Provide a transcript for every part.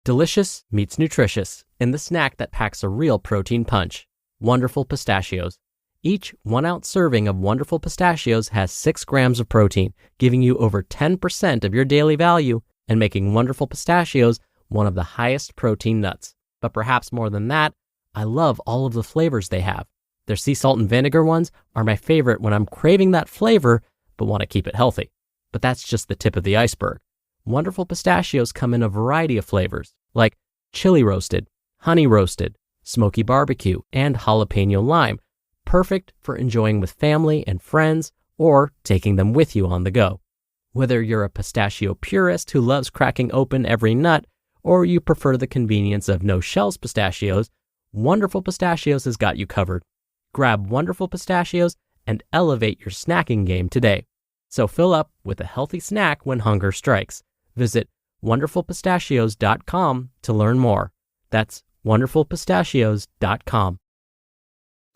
Delicious meets nutritious in the snack that packs a real protein punch. Wonderful Pistachios. Each 1-ounce serving of Wonderful Pistachios has 6 grams of protein, giving you over 10% of your daily value and making Wonderful Pistachios one of the highest protein nuts. But perhaps more than that, I love all of the flavors they have. Their sea salt and vinegar ones are my favorite when I'm craving that flavor but want to keep it healthy. But that's just the tip of the iceberg. Wonderful Pistachios come in a variety of flavors, like chili roasted, honey roasted, smoky barbecue, and jalapeno lime, perfect for enjoying with family and friends or taking them with you on the go. Whether you're a pistachio purist who loves cracking open every nut, or you prefer the convenience of no-shells pistachios, Wonderful Pistachios has got you covered. Grab Wonderful Pistachios and elevate your snacking game today. So fill up with a healthy snack when hunger strikes. Visit wonderfulpistachios.com to learn more. That's wonderfulpistachios.com.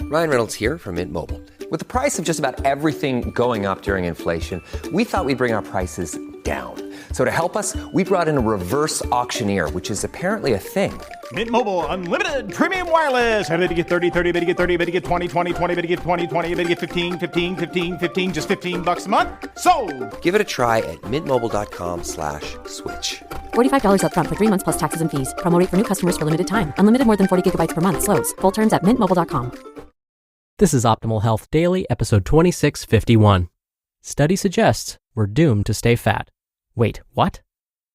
Ryan Reynolds here from Mint Mobile. With the price of just about everything going up during inflation, we thought we'd bring our prices down. So to help us, we brought in a reverse auctioneer, which is apparently a thing. Mint Mobile Unlimited Premium Wireless. How to get 30, 30, bit to get 30, bit to get 20, 20, 20, bit to get 20, 20, bit to get 15, 15, 15, 15, just $15 a month? Sold! Give it a try at mintmobile.com/switch. $45 up front for 3 months plus taxes and fees. Promo rate for new customers for limited time. Unlimited more than 40 gigabytes per month. Slows full terms at mintmobile.com. This is Optimal Health Daily, episode 2651. Study suggests we're doomed to stay fat. Wait, what?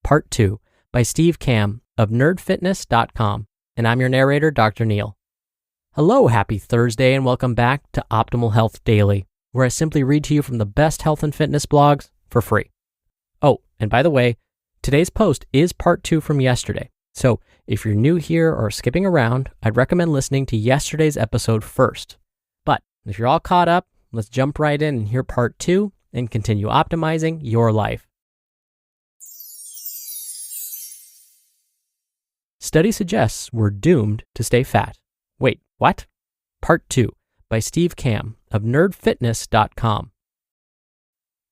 Part 2 by Steve Kamb of nerdfitness.com. And I'm your narrator, Dr. Neil. Hello, happy Thursday, and welcome back to Optimal Health Daily, where I simply read to you from the best health and fitness blogs for free. Oh, and by the way, today's post is part 2 from yesterday. So if you're new here or skipping around, I'd recommend listening to yesterday's episode first. But if you're all caught up, let's jump right in and hear part 2 and continue optimizing your life. Study suggests we're doomed to stay fat. Wait, what? Part 2 by Steve Kamb of nerdfitness.com.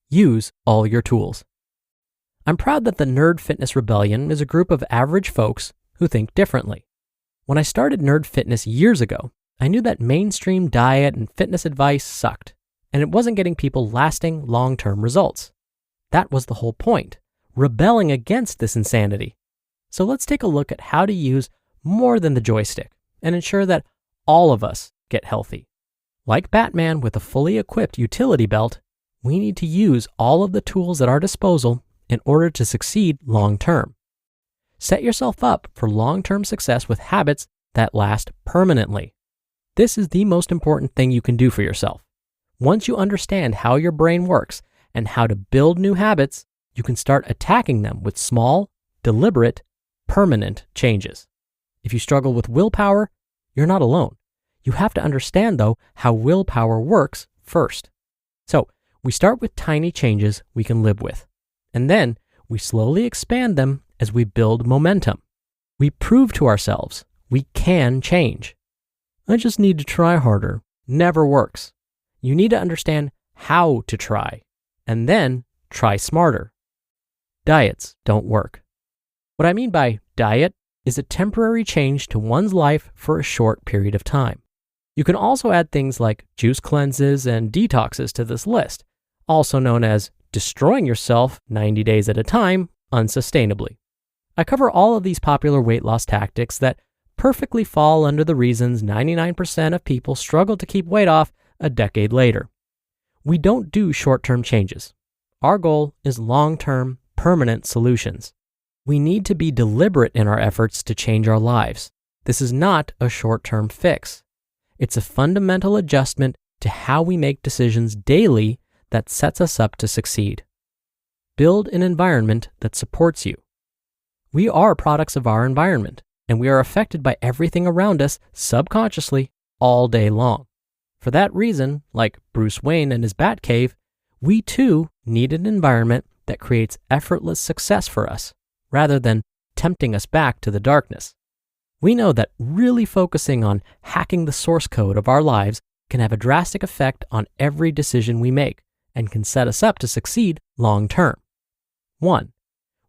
Use all your tools. I'm proud that the Nerd Fitness Rebellion is a group of average folks who think differently. When I started Nerd Fitness years ago, I knew that mainstream diet and fitness advice sucked, and it wasn't getting people lasting long-term results. That was the whole point, rebelling against this insanity. So let's take a look at how to use more than the joystick and ensure that all of us get healthy. Like Batman with a fully equipped utility belt, we need to use all of the tools at our disposal in order to succeed long-term. Set yourself up for long-term success with habits that last permanently. This is the most important thing you can do for yourself. Once you understand how your brain works and how to build new habits, you can start attacking them with small, deliberate, permanent changes. If you struggle with willpower, you're not alone. You have to understand, though, how willpower works first. So we start with tiny changes we can live with, and then we slowly expand them as we build momentum. We prove to ourselves we can change. I just need to try harder never works. You need to understand how to try, and then try smarter. Diets don't work. What I mean by diet is a temporary change to one's life for a short period of time. You can also add things like juice cleanses and detoxes to this list, also known as destroying yourself 90 days at a time unsustainably. I cover all of these popular weight loss tactics that perfectly fall under the reasons 99% of people struggle to keep weight off a decade later. We don't do short-term changes. Our goal is long-term, permanent solutions. We need to be deliberate in our efforts to change our lives. This is not a short-term fix. It's a fundamental adjustment to how we make decisions daily that sets us up to succeed. Build an environment that supports you. We are products of our environment, and we are affected by everything around us subconsciously all day long. For that reason, like Bruce Wayne and his Batcave, we too need an environment that creates effortless success for us, rather than tempting us back to the darkness. We know that really focusing on hacking the source code of our lives can have a drastic effect on every decision we make and can set us up to succeed long term. 1.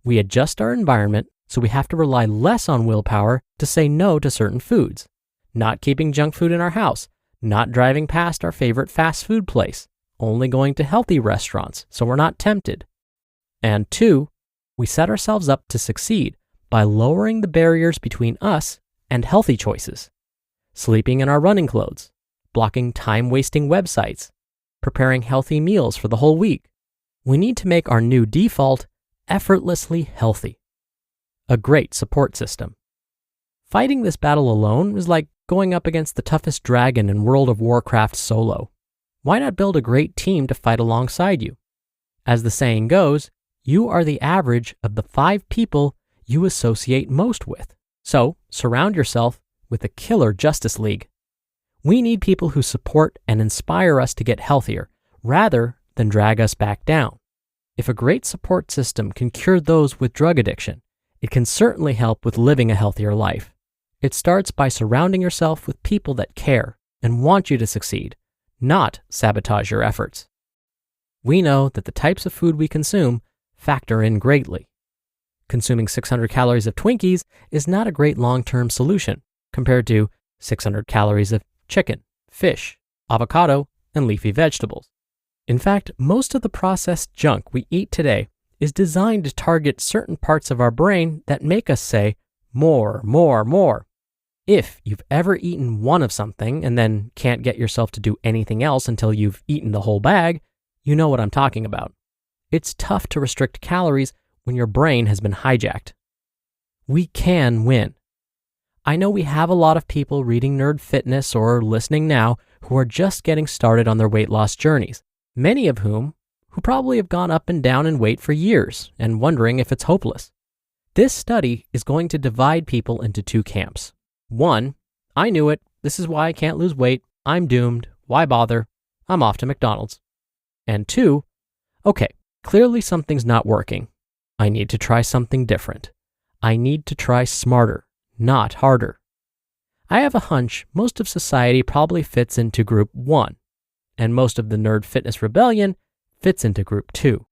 We adjust our environment so we have to rely less on willpower to say no to certain foods, not keeping junk food in our house, not driving past our favorite fast food place, only going to healthy restaurants so we're not tempted. And 2, we set ourselves up to succeed by lowering the barriers between us and healthy choices. Sleeping in our running clothes, blocking time-wasting websites, preparing healthy meals for the whole week. We need to make our new default effortlessly healthy. A great support system. Fighting this battle alone is like going up against the toughest dragon in World of Warcraft solo. Why not build a great team to fight alongside you? As the saying goes, you are the average of the 5 people you associate most with. So surround yourself with a killer Justice League. We need people who support and inspire us to get healthier rather than drag us back down. If a great support system can cure those with drug addiction, it can certainly help with living a healthier life. It starts by surrounding yourself with people that care and want you to succeed, not sabotage your efforts. We know that the types of food we consume factor in greatly. Consuming 600 calories of Twinkies is not a great long-term solution compared to 600 calories of chicken, fish, avocado, and leafy vegetables. In fact, most of the processed junk we eat today is designed to target certain parts of our brain that make us say, more, more, more. If you've ever eaten one of something and then can't get yourself to do anything else until you've eaten the whole bag, you know what I'm talking about. It's tough to restrict calories when your brain has been hijacked. We can win. I know we have a lot of people reading Nerd Fitness or listening now who are just getting started on their weight loss journeys, many of whom who probably have gone up and down in weight for years and wondering if it's hopeless. This study is going to divide people into 2 camps. 1, I knew it, this is why I can't lose weight, I'm doomed, why bother, I'm off to McDonald's. And 2, okay, clearly something's not working. I need to try something different. I need to try smarter, not harder. I have a hunch most of society probably fits into group 1, and most of the Nerd Fitness Rebellion fits into group 2.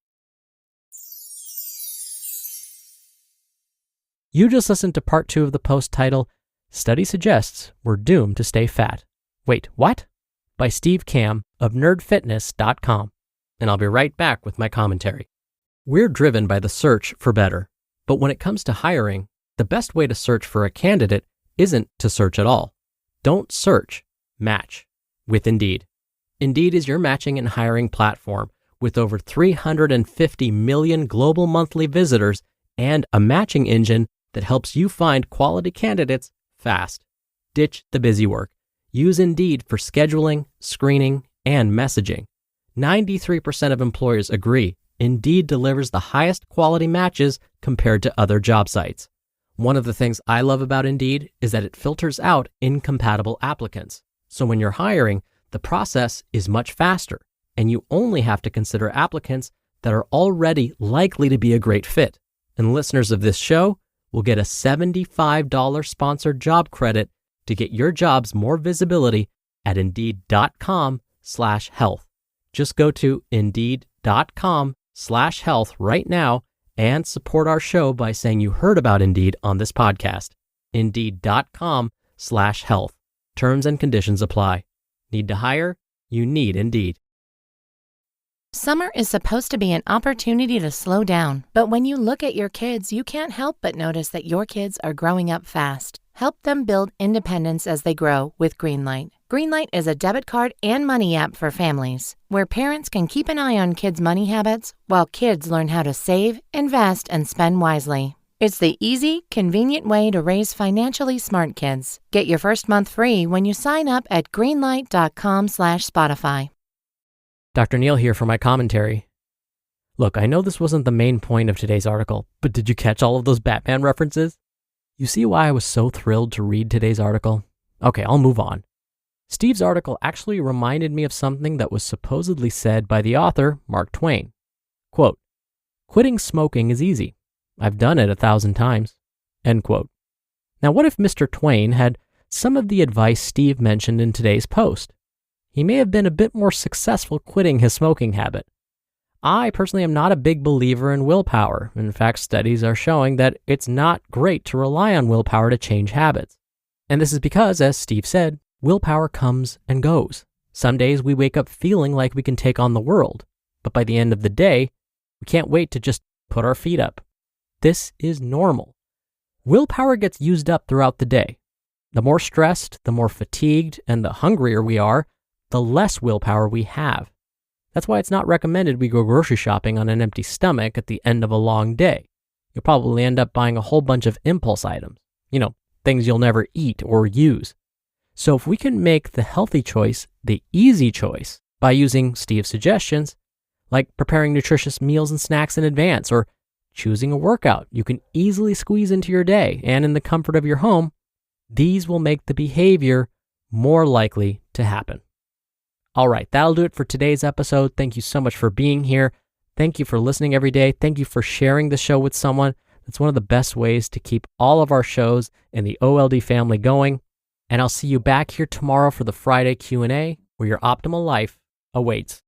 You just listened to part 2 of the post titled, Study Suggests We're Doomed to Stay Fat. Wait, what? By Steve Kamb of nerdfitness.com. And I'll be right back with my commentary. We're driven by the search for better, but when it comes to hiring, the best way to search for a candidate isn't to search at all. Don't search, match with Indeed. Indeed is your matching and hiring platform with over 350 million global monthly visitors and a matching engine that helps you find quality candidates fast. Ditch the busy work. Use Indeed for scheduling, screening, and messaging. 93% of employers agree Indeed delivers the highest quality matches compared to other job sites. One of the things I love about Indeed is that it filters out incompatible applicants. So when you're hiring, the process is much faster, and you only have to consider applicants that are already likely to be a great fit. And listeners of this show will get a $75 sponsored job credit to get your jobs more visibility at Indeed.com/health. Just go to Indeed.com/health right now and support our show by saying you heard about Indeed on this podcast. Indeed.com/health. Terms and conditions apply. Need to hire? You need Indeed. Summer is supposed to be an opportunity to slow down, but when you look at your kids, you can't help but notice that your kids are growing up fast. Help them build independence as they grow with Greenlight. Greenlight is a debit card and money app for families, where parents can keep an eye on kids' money habits while kids learn how to save, invest, and spend wisely. It's the easy, convenient way to raise financially smart kids. Get your first month free when you sign up at greenlight.com/Spotify. Dr. Neil here for my commentary. Look, I know this wasn't the main point of today's article, but did you catch all of those Batman references? You see why I was so thrilled to read today's article? Okay, I'll move on. Steve's article actually reminded me of something that was supposedly said by the author, Mark Twain. Quote, "Quitting smoking is easy. I've done it 1,000 times." End quote. Now, what if Mr. Twain had some of the advice Steve mentioned in today's post? He may have been a bit more successful quitting his smoking habit. I personally am not a big believer in willpower. In fact, studies are showing that it's not great to rely on willpower to change habits. And this is because, as Steve said, willpower comes and goes. Some days we wake up feeling like we can take on the world, but by the end of the day, we can't wait to just put our feet up. This is normal. Willpower gets used up throughout the day. The more stressed, the more fatigued, and the hungrier we are, the less willpower we have. That's why it's not recommended we go grocery shopping on an empty stomach at the end of a long day. You'll probably end up buying a whole bunch of impulse items, things you'll never eat or use. So if we can make the healthy choice the easy choice by using Steve's suggestions, like preparing nutritious meals and snacks in advance or choosing a workout you can easily squeeze into your day and in the comfort of your home, these will make the behavior more likely to happen. All right, that'll do it for today's episode. Thank you so much for being here. Thank you for listening every day. Thank you for sharing the show with someone. That's one of the best ways to keep all of our shows in the OLD family going. And I'll see you back here tomorrow for the Friday Q&A, where your optimal life awaits.